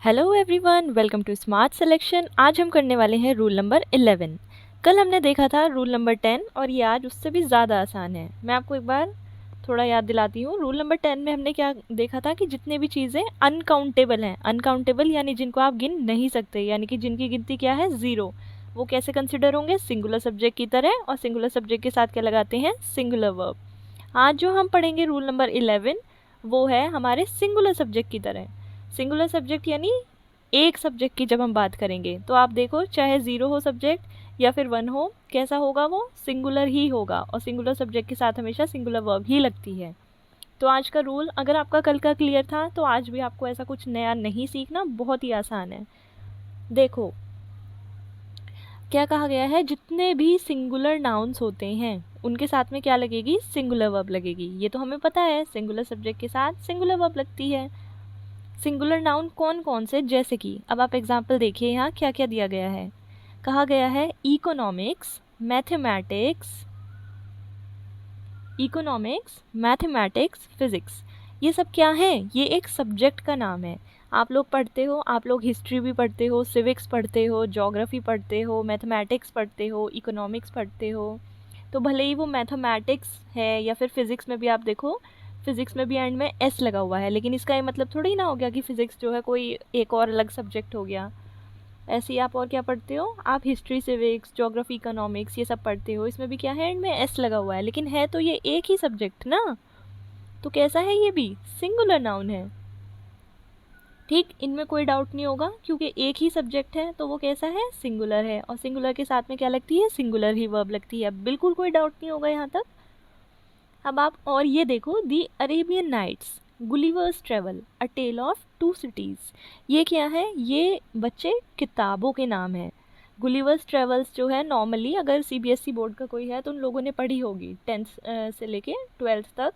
Hello everyone, welcome to smart selection. आज हम करने वाले हैं रूल नंबर 11। कल हमने देखा था रूल नंबर 10 और ये आज उससे भी ज़्यादा आसान है। मैं आपको एक बार थोड़ा याद दिलाती हूँ। रूल नंबर 10 में हमने क्या देखा था कि जितने भी चीज़ें अनकाउंटेबल हैं, अनकाउंटेबल यानी जिनको आप गिन नहीं सकते, यानी कि जिनकी गिनती क्या है, ज़ीरो, वो कैसे कंसिडर होंगे, सिंगुलर सब्जेक्ट की तरह। और सिंगुलर सब्जेक्ट के साथ क्या लगाते हैं, सिंगुलर वर्ब। आज जो हम पढ़ेंगे रूल नंबर 11, वो है हमारे सिंगुलर सब्जेक्ट की तरह। सिंगुलर सब्जेक्ट यानी एक सब्जेक्ट की जब हम बात करेंगे तो आप देखो, चाहे ज़ीरो हो सब्जेक्ट या फिर वन हो, कैसा होगा, वो सिंगुलर ही होगा। और सिंगुलर सब्जेक्ट के साथ हमेशा सिंगुलर वर्ब ही लगती है। तो आज का रूल अगर आपका कल का क्लियर था तो आज भी आपको ऐसा कुछ नया नहीं सीखना, बहुत ही आसान है। देखो क्या कहा गया है, जितने भी सिंगुलर नाउन्स होते हैं उनके साथ में क्या लगेगी, सिंगुलर वर्ब लगेगी। ये तो हमें पता है, सिंगुलर सब्जेक्ट के साथ सिंगुलर वर्ब लगती है। सिंगुलर नाउन कौन कौन से, जैसे कि अब आप एग्जाम्पल देखिए यहाँ क्या क्या दिया गया है। कहा गया है economics, mathematics, economics, mathematics, physics. ये सब क्या है, ये एक सब्जेक्ट का नाम है। आप लोग पढ़ते हो, आप लोग हिस्ट्री भी पढ़ते हो, सिविक्स पढ़ते हो, ज्योग्राफी पढ़ते हो, मैथमेटिक्स पढ़ते हो, इकोनॉमिक्स पढ़ते हो। तो भले ही वो मैथमेटिक्स है या फिर फिज़िक्स में भी आप देखो, फिज़िक्स में भी एंड में एस लगा हुआ है, लेकिन इसका ये मतलब थोड़ी ना हो गया कि फ़िज़िक्स जो है कोई एक और अलग सब्जेक्ट हो गया। ऐसे ही आप और क्या पढ़ते हो, आप हिस्ट्री, सिविक्स, ज्योग्राफी, इकोनॉमिक्स ये सब पढ़ते हो, इसमें भी क्या है, एंड में एस लगा हुआ है, लेकिन है तो ये एक ही सब्जेक्ट ना। तो कैसा है, ये भी सिंगुलर नाउन है। ठीक, इनमें कोई डाउट नहीं होगा, क्योंकि एक ही सब्जेक्ट है तो वो कैसा है, सिंगुलर है। और सिंगुलर के साथ में क्या लगती है, सिंगुलर ही वर्ब लगती है। बिल्कुल कोई डाउट नहीं होगा यहाँ तक। अब आप और ये देखो, the Arabian nights, Gulliver's travel, a tale of two cities. ये क्या है, ये बच्चे किताबों के नाम हैं। गुलिवर्स ट्रेवल्स जो है, नॉर्मली अगर सीबीएसई बोर्ड का कोई है तो उन लोगों ने पढ़ी होगी 10th से लेके 12th तक।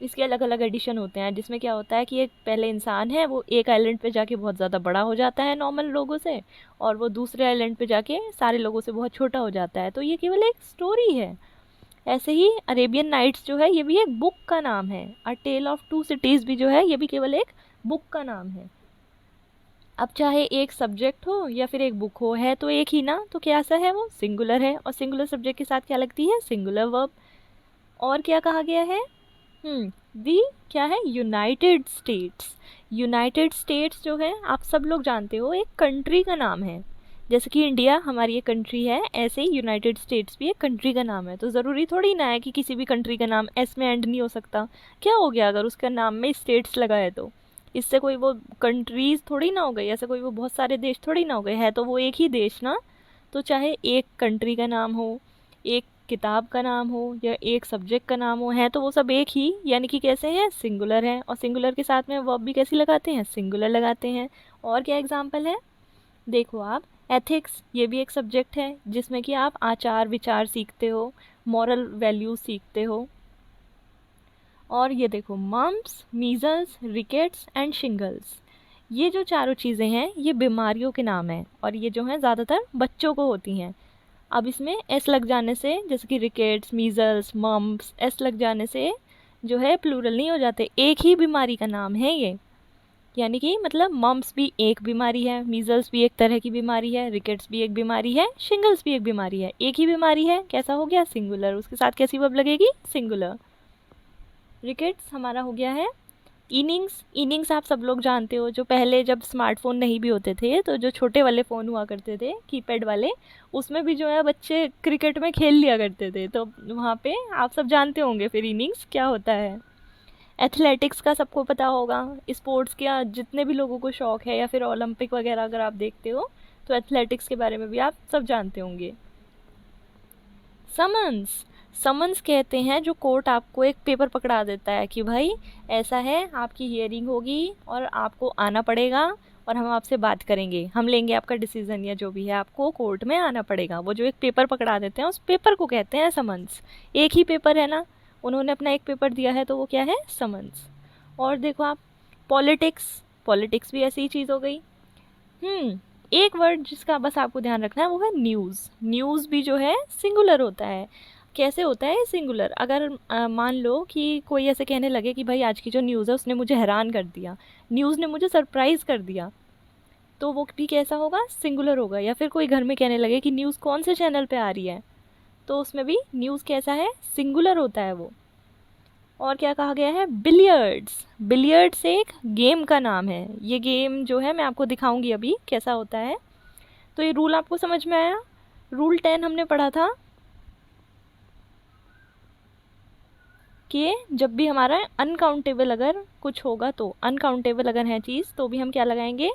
इसके अलग अलग एडिशन होते हैं, जिसमें क्या होता है कि एक पहले इंसान है, वो एक आइलैंड पे जाके बहुत ज़्यादा बड़ा हो जाता है नॉर्मल लोगों से, और वो दूसरे आइलैंड पे जाके सारे लोगों से बहुत छोटा हो जाता है। तो ये केवल एक स्टोरी है। ऐसे ही अरेबियन नाइट्स जो है, ये भी एक बुक का नाम है। अ टेल ऑफ टू सिटीज़ भी जो है, ये भी केवल एक बुक का नाम है। अब चाहे एक सब्जेक्ट हो या फिर एक बुक हो, है तो एक ही ना, तो क्या सा है, वो सिंगुलर है। और सिंगुलर सब्जेक्ट के साथ क्या लगती है, सिंगुलर वर्ब। और क्या कहा गया है, दी क्या है, यूनाइटेड स्टेट्स। यूनाइटेड स्टेट्स जो है, आप सब लोग जानते हो, एक कंट्री का नाम है। जैसे कि इंडिया हमारी एक कंट्री है, ऐसे ही यूनाइटेड स्टेट्स भी एक कंट्री का नाम है। तो ज़रूरी थोड़ी ना है कि किसी भी कंट्री का नाम एस में एंड नहीं हो सकता। क्या हो गया अगर उसका नाम में स्टेट्स लगा है, तो इससे कोई वो कंट्रीज थोड़ी ना हो गई, ऐसे कोई वो बहुत सारे देश थोड़ी ना हो गए, है तो वो एक ही देश ना। तो चाहे एक कंट्री का नाम हो, एक किताब का नाम हो, या एक सब्जेक्ट का नाम हो, है तो वो सब एक ही, यानी कि कैसे हैं, सिंगुलर है। और सिंगुलर के साथ में वर्ब भी कैसी लगाते हैं, सिंगुलर लगाते हैं। और क्या एग्जांपल है, देखो आप, एथिक्स, ये भी एक सब्जेक्ट है जिसमें कि आप आचार विचार सीखते हो, मॉरल वैल्यूज सीखते हो। और ये देखो, mumps, measles, rickets and shingles, ये जो चारों चीज़ें हैं, ये बीमारियों के नाम हैं, और ये जो हैं ज़्यादातर बच्चों को होती हैं। अब इसमें एस लग जाने से, जैसे कि रिकेट्स, मीजल्स, मम्प्स, एस लग जाने से जो है प्लूरल नहीं हो जाते, एक ही बीमारी का नाम है ये। यानी कि मतलब मम्प्स भी एक बीमारी है, मीजल्स भी एक तरह की बीमारी है, रिकेट्स भी एक बीमारी है, शिंगल्स भी एक बीमारी है, एक ही बीमारी है। कैसा हो गया, सिंगुलर। उसके साथ कैसी वर्ब लगेगी, सिंगुलर। रिकेट्स हमारा हो गया है। इनिंग्स, इनिंग्स आप सब लोग जानते हो, जो पहले जब स्मार्टफोन नहीं भी होते थे तो जो छोटे वाले फ़ोन हुआ करते थे, कीपैड वाले, उसमें भी जो है बच्चे क्रिकेट में खेल लिया करते थे। तो वहाँ पे आप सब जानते होंगे फिर इनिंग्स क्या होता है। एथलेटिक्स का सबको पता होगा, स्पोर्ट्स का जितने भी लोगों को शौक़ है, या फिर ओलंपिक वगैरह अगर आप देखते हो तो एथलेटिक्स के बारे में भी आप सब जानते होंगे। समन्स, समन्स कहते हैं जो कोर्ट आपको एक पेपर पकड़ा देता है कि भाई ऐसा है, आपकी हियरिंग होगी और आपको आना पड़ेगा, और हम आपसे बात करेंगे, हम लेंगे आपका डिसीजन, या जो भी है आपको कोर्ट में आना पड़ेगा। वो जो एक पेपर पकड़ा देते हैं, उस पेपर को कहते हैं समन्स। एक ही पेपर है ना, उन्होंने अपना एक पेपर दिया है, तो वो क्या है, समन्स। और देखो आप, पॉलिटिक्स, पॉलिटिक्स भी ऐसी ही चीज़ हो गई। एक वर्ड जिसका बस आपको ध्यान रखना है वो है न्यूज़। न्यूज़ भी जो है सिंगुलर होता है। कैसे होता है सिंगुलर, अगर मान लो कि कोई ऐसे कहने लगे कि भाई आज की जो न्यूज़ है उसने मुझे हैरान कर दिया, न्यूज़ ने मुझे सरप्राइज़ कर दिया, तो वो भी कैसा होगा, सिंगुलर होगा। या फिर कोई घर में कहने लगे कि न्यूज़ कौन से चैनल पे आ रही है, तो उसमें भी न्यूज़ कैसा है, सिंगुलर होता है वो। और क्या कहा गया है, बिलियर्ड्स। बिलियर्ड्स एक गेम का नाम है। ये गेम जो है मैं आपको दिखाऊंगी अभी कैसा होता है। तो ये रूल आपको समझ में आया। रूल 10 हमने पढ़ा था कि जब भी हमारा अनकाउंटेबल अगर कुछ होगा, तो अनकाउंटेबल अगर है चीज़, तो भी हम क्या लगाएंगे,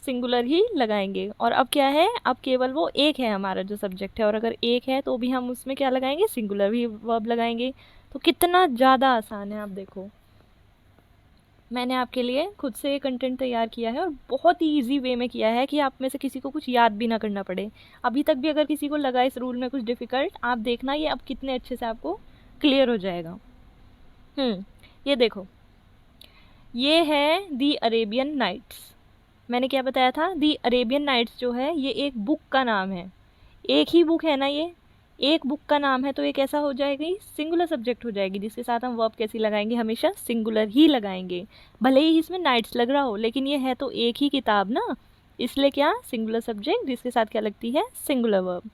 सिंगुलर ही लगाएंगे। और अब क्या है, अब केवल वो एक है हमारा जो सब्जेक्ट है, और अगर एक है तो भी हम उसमें क्या लगाएंगे, सिंगुलर ही वर्ब लगाएंगे। तो कितना ज़्यादा आसान है, आप देखो। मैंने आपके लिए खुद से कंटेंट तैयार किया है और बहुत ही ईजी वे में किया है कि आप में से किसी को कुछ याद भी ना करना पड़े। अभी तक भी अगर किसी को लगा इस रूल में कुछ डिफ़िकल्ट, आप देखना ये अब कितने अच्छे से आपको क्लियर हो जाएगा। ये देखो, ये है दी अरेबियन नाइट्स। मैंने क्या बताया था, दी अरेबियन नाइट्स जो है ये एक बुक का नाम है। एक ही बुक है ना, ये एक बुक का नाम है, तो ये कैसा हो जाएगी, सिंगुलर सब्जेक्ट हो जाएगी, जिसके साथ हम वर्ब कैसी लगाएंगे, हमेशा सिंगुलर ही लगाएंगे। भले ही इसमें नाइट्स लग रहा हो, लेकिन ये है तो एक ही किताब ना, इसलिए क्या, सिंगुलर सब्जेक्ट जिसके साथ क्या लगती है, सिंगुलर वर्ब।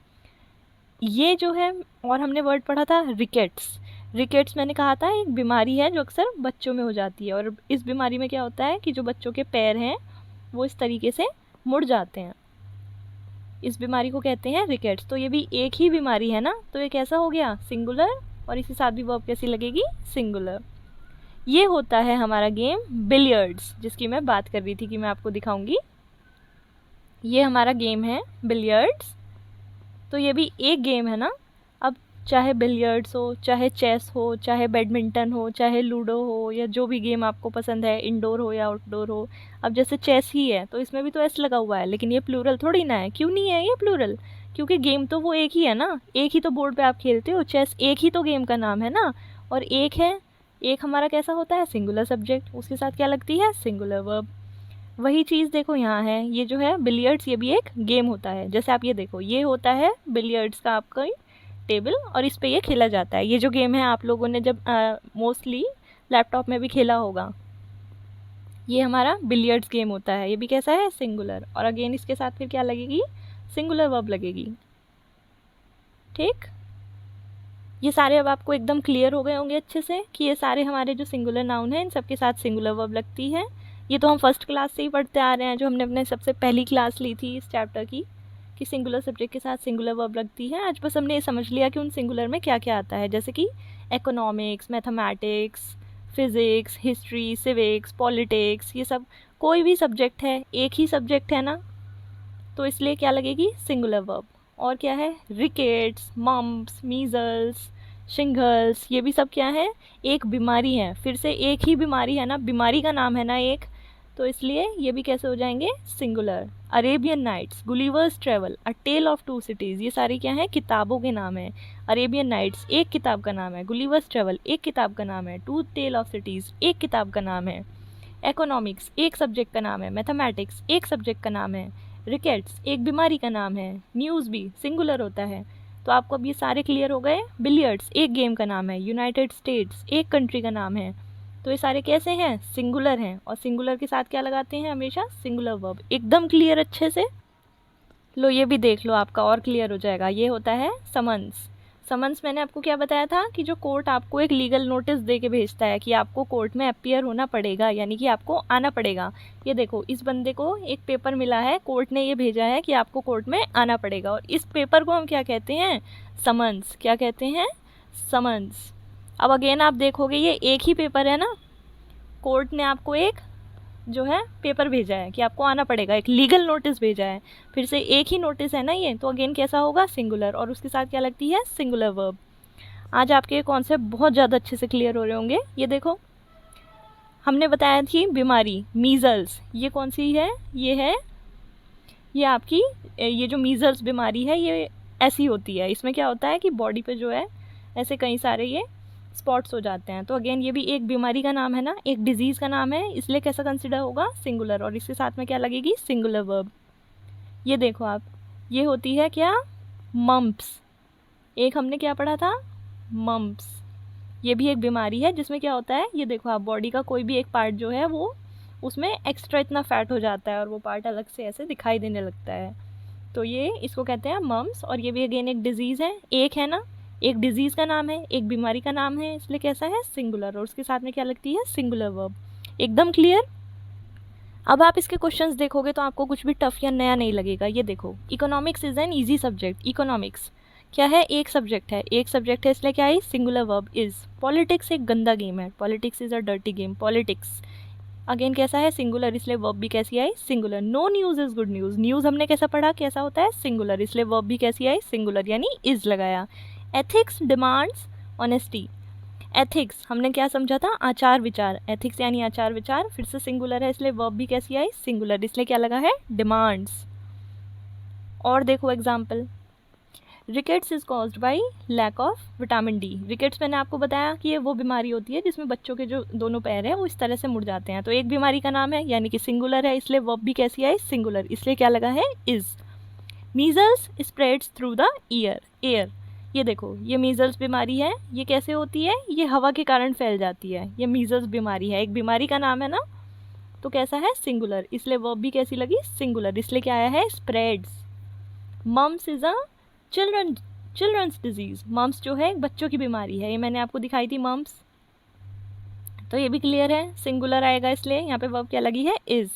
ये जो है, और हमने वर्ड पढ़ा था रिकेट्स। रिकेट्स मैंने कहा था एक बीमारी है जो अक्सर बच्चों में हो जाती है, और इस बीमारी में क्या होता है कि जो बच्चों के पैर हैं वो इस तरीके से मुड़ जाते हैं। इस बीमारी को कहते हैं रिकेट्स। तो ये भी एक ही बीमारी है ना, तो ये कैसा हो गया, सिंगुलर, और इसके साथ भी वर्ब कैसी लगेगी, सिंगुलर। ये होता है हमारा गेम बिलियर्ड्स, जिसकी मैं बात कर रही थी कि मैं आपको दिखाऊंगी। ये हमारा गेम है बिलियर्ड्स। तो ये भी एक गेम है ना। अब चाहे बिलियर्ड्स हो, चाहे चेस हो, चाहे बैडमिंटन हो, चाहे लूडो हो, या जो भी गेम आपको पसंद है, इंडोर हो या आउटडोर हो। अब जैसे चेस ही है तो इसमें भी तो एस लगा हुआ है, लेकिन ये प्लूरल थोड़ी ना है। क्यों नहीं है ये प्लूरल, क्योंकि गेम तो वो एक ही है ना, एक ही तो बोर्ड पे आप खेलते हो, चेस एक ही तो गेम का नाम है ना। और एक है, एक हमारा कैसा होता है, सिंगुलर सब्जेक्ट, उसके साथ क्या लगती है, सिंगुलर वर्ब। वही चीज़ देखो यहाँ है, ये जो है बिलियर्ड्स, ये भी एक गेम होता है। जैसे आप ये देखो, ये होता है बिलियर्ड्स का आपका टेबल, और इस पे ये खेला जाता है। ये जो गेम है आप लोगों ने जब मोस्टली लैपटॉप में भी खेला होगा, ये हमारा बिलियर्ड्स गेम होता है। ये भी कैसा है, सिंगुलर, और अगेन इसके साथ फिर क्या लगेगी, सिंगुलर वर्ब लगेगी। ठीक, ये सारे अब आपको एकदम क्लियर हो गए होंगे अच्छे से कि ये सारे हमारे जो सिंगुलर नाउन हैं इन सबके साथ सिंगुलर वर्ब लगती है। ये तो हम फर्स्ट क्लास से ही पढ़ते आ रहे हैं, जो हमने अपने सबसे पहली क्लास ली थी इस चैप्टर की, कि सिंगुलर सब्जेक्ट के साथ सिंगुलर वर्ब लगती है। आज बस हमने ये समझ लिया कि उन सिंगुलर में क्या क्या आता है, जैसे कि economics, mathematics, physics, history, civics, politics, ये सब कोई भी सब्जेक्ट है, एक ही सब्जेक्ट है ना, तो इसलिए क्या लगेगी, सिंगुलर वर्ब। और क्या है, रिकेट्स, मम्प्स, मीजल्स, शिंगल्स, ये भी सब क्या है, एक बीमारी है। फिर से एक ही बीमारी है ना, बीमारी का नाम है ना एक, तो इसलिए ये भी कैसे हो जाएंगे, singular. Arabian nights, Gulliver's travel, a tale of two cities, ये सारी क्या हैं, किताबों के नाम हैं। अरेबियन नाइट्स एक किताब का नाम है, गुलिवर्स ट्रेवल एक किताब का नाम है, टू टेल ऑफ सिटीज़ एक किताब का नाम है, इकोनॉमिक्स एक सब्जेक्ट का नाम है, मैथमेटिक्स एक सब्जेक्ट का नाम है, रिकेट्स एक बीमारी का नाम है, न्यूज़ भी सिंगुलर होता है। तो आपको अब ये सारे क्लियर हो गए। बिलियर्ड्स एक गेम का नाम है, यूनाइटेड स्टेट्स एक कंट्री का नाम है। तो ये सारे कैसे हैं, सिंगुलर हैं, और सिंगुलर के साथ क्या लगाते हैं, हमेशा सिंगुलर वर्ब। एकदम क्लियर अच्छे से। लो ये भी देख लो, आपका और क्लियर हो जाएगा। ये होता है समन्स। समन्स मैंने आपको क्या बताया था कि जो कोर्ट आपको एक लीगल नोटिस दे के भेजता है कि आपको कोर्ट में अपीयर होना पड़ेगा, यानी कि आपको आना पड़ेगा। ये देखो, इस बंदे को एक पेपर मिला है, कोर्ट ने ये भेजा है कि आपको कोर्ट में आना पड़ेगा, और इस पेपर को हम क्या कहते हैं, समन्स। क्या कहते हैं, समन्स। अब अगेन आप देखोगे ये एक ही पेपर है ना, कोर्ट ने आपको एक जो है पेपर भेजा है कि आपको आना पड़ेगा, एक लीगल नोटिस भेजा है। फिर से एक ही नोटिस है ना ये, तो अगेन कैसा होगा, सिंगुलर, और उसके साथ क्या लगती है, सिंगुलर वर्ब। आज आपके कॉन्सेप्ट बहुत ज़्यादा अच्छे से क्लियर हो रहे होंगे। ये देखो, हमने बताया थी बीमारी मीजल्स, ये कौन सी है, ये है, ये आपकी, ये जो मीजल्स बीमारी है ये ऐसी होती है। इसमें क्या होता है कि बॉडी पे जो है ऐसे कई सारे ये स्पॉट्स हो जाते हैं। तो अगेन ये भी एक बीमारी का नाम है ना, एक डिजीज़ का नाम है, इसलिए कैसा कंसिडर होगा, सिंगुलर, और इसके साथ में क्या लगेगी, सिंगुलर वर्ब। ये देखो आप, ये होती है क्या, मम्प्स। एक हमने क्या पढ़ा था, मम्प्स। ये भी एक बीमारी है जिसमें क्या होता है, ये देखो आप, बॉडी का कोई भी एक पार्ट जो है वो उसमें एक्स्ट्रा इतना फैट हो जाता है और वो पार्ट अलग से ऐसे दिखाई देने लगता है। तो ये इसको कहते हैं मम्स, और ये भी अगेन एक डिजीज़ है। एक है ना, एक डिजीज़ का नाम है, एक बीमारी का नाम है, इसलिए कैसा है, सिंगुलर, और उसके साथ में क्या लगती है, सिंगुलर वर्ब। एकदम क्लियर। अब आप इसके क्वेश्चंस देखोगे तो आपको कुछ भी टफ या नया नहीं लगेगा। ये देखो, economics is an easy subject. Economics क्या है, एक सब्जेक्ट है, एक सब्जेक्ट है, इसलिए क्या है, सिंगुलर वर्ब इज। पॉलिटिक्स एक गंदा गेम है, politics is a dirty game. Politics again कैसा है, सिंगुलर, इसलिए वर्ब भी कैसी आई, singular. No news is good news, news हमने कैसा पढ़ा, कैसा होता है, सिंगुलर, इसलिए वर्ब भी कैसी आई, सिंगुलर, यानी इज लगाया। Ethics demands honesty. एथिक्स हमने क्या समझा था, आचार विचार, एथिक्स यानी आचार विचार, फिर से सिंगुलर है, इसलिए वर्ब भी कैसी आई, सिंगुलर, इसलिए क्या लगा है, डिमांड्स। और देखो example, rickets is caused by lack of vitamin D. Rickets मैंने आपको बताया कि ये वो बीमारी होती है जिसमें बच्चों के जो दोनों पैर हैं वो इस तरह से मुड़ जाते हैं। तो एक बीमारी का नाम है, यानी कि सिंगुलर है, इसलिए वर्ब भी कैसी आई, सिंगुलर, इसलिए क्या लगा है, is. Measles spreads through the air. ये देखो, ये मीजल्स बीमारी है, ये कैसे होती है, ये हवा के कारण फैल जाती है, ये मीजल्स बीमारी है, एक बीमारी का नाम है ना, तो कैसा है, सिंगुलर, इसलिए वर्ब भी कैसी लगी, सिंगुलर, इसलिए क्या आया है, spreads. Mumps is a children's disease. Mumps जो है बच्चों की बीमारी है, ये मैंने आपको दिखाई थी मम्स, तो ये भी क्लियर है, सिंगुलर आएगा, इसलिए यहाँ पे वर्ब क्या लगी है, is.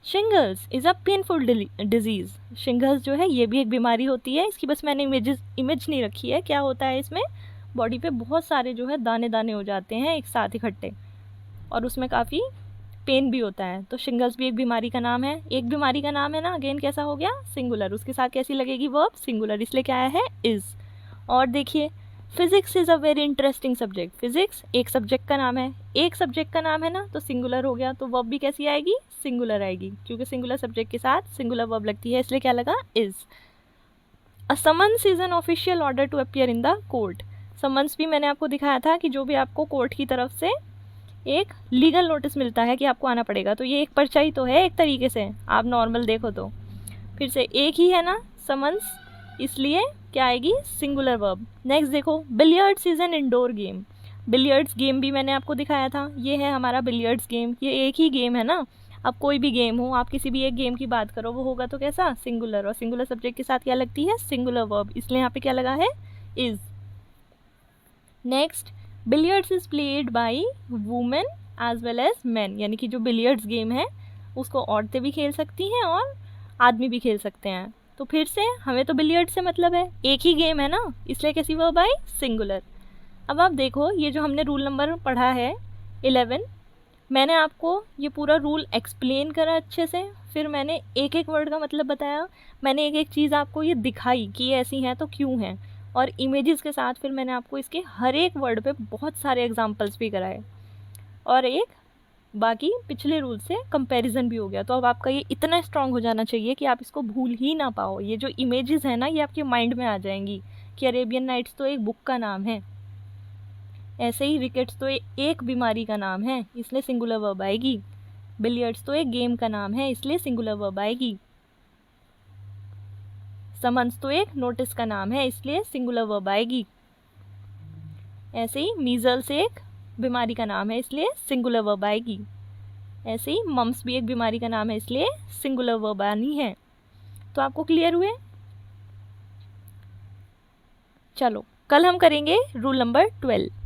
Shingles is a painful disease. Shingles जो है ये भी एक बीमारी होती है, इसकी बस मैंने इमेज नहीं रखी है। क्या होता है इसमें, बॉडी पे बहुत सारे जो है दाने दाने हो जाते हैं एक साथ इकट्ठे, और उसमें काफ़ी पेन भी होता है। तो शिंगल्स भी एक बीमारी का नाम है, एक बीमारी का नाम है ना, अगेन कैसा हो गया, सिंगुलर, उसके साथ कैसी लगेगी वर्ब, सिंगुलर, इसलिए क्या आया है, इज। और देखिए, physics is a very interesting subject. Physics एक सब्जेक्ट का नाम है, एक सब्जेक्ट का नाम है ना, तो सिंगुलर हो गया, तो वर्ब भी कैसी आएगी, सिंगुलर आएगी, क्योंकि सिंगुलर सब्जेक्ट के साथ सिंगुलर वर्ब लगती है, इसलिए क्या लगा, is. A summons is an official order to appear in the court. Summons भी मैंने आपको दिखाया था कि जो भी आपको कोर्ट की तरफ से एक लीगल नोटिस मिलता है कि आपको आना पड़ेगा, तो ये एक पर्चा ही तो है एक तरीके से, आप नॉर्मल देखो तो। फिर से एक ही है ना समन्स, इसलिए क्या आएगी, सिंगुलर वर्ब। नेक्स्ट देखो, billiards is an indoor game. Billiards game भी मैंने आपको दिखाया था, ये है हमारा बिलियर्ड्स गेम, ये एक ही गेम है ना। अब कोई भी गेम हो, आप किसी भी एक गेम की बात करो, वो होगा तो कैसा, सिंगुलर, और सिंगुलर सब्जेक्ट के साथ क्या लगती है, सिंगुलर वर्ब, इसलिए यहाँ पे क्या लगा है, is. Next, billiards is played by women as well as man, यानी कि जो बिलियर्ड्स गेम है उसको औरतें भी खेल सकती हैं और आदमी भी खेल सकते हैं। तो फिर से हमें तो बिलियर्ड से मतलब है, एक ही गेम है ना, इसलिए कैसी वर्ब आई, सिंगुलर। अब आप देखो, ये जो हमने रूल नंबर पढ़ा है 11, मैंने आपको ये पूरा रूल एक्सप्लेन करा अच्छे से, फिर मैंने एक एक वर्ड का मतलब बताया, मैंने एक एक चीज़ आपको ये दिखाई कि ये ऐसी हैं तो क्यों हैं, और इमेजेस के साथ फिर मैंने आपको इसके हर एक वर्ड पे बहुत सारे एग्जांपल्स भी कराए, और एक बाकी पिछले रूल से कंपैरिजन भी हो गया। तो अब आपका ये इतना स्ट्रांग हो जाना चाहिए कि आप इसको भूल ही ना पाओ। ये जो इमेजेस है ना, ये आपके माइंड में आ जाएंगी कि अरेबियन नाइट्स तो एक बुक का नाम है, ऐसे ही रिकेट्स तो एक बीमारी का नाम है, इसलिए सिंगुलर वर्ब आएगी। बिलियर्ड्स तो एक गेम का नाम है, इसलिए सिंगुलर वर्ब आएगी। समन्स तो एक नोटिस का नाम है, इसलिए सिंगुलर वर्ब आएगी। ऐसे ही मीजल्स एक बीमारी का नाम है, इसलिए सिंगुलर वर्ब आएगी। ऐसे ही मम्स भी एक बीमारी का नाम है, इसलिए सिंगुलर वर्ब आनी है। तो आपको क्लियर हुए। चलो कल हम करेंगे रूल नंबर 12।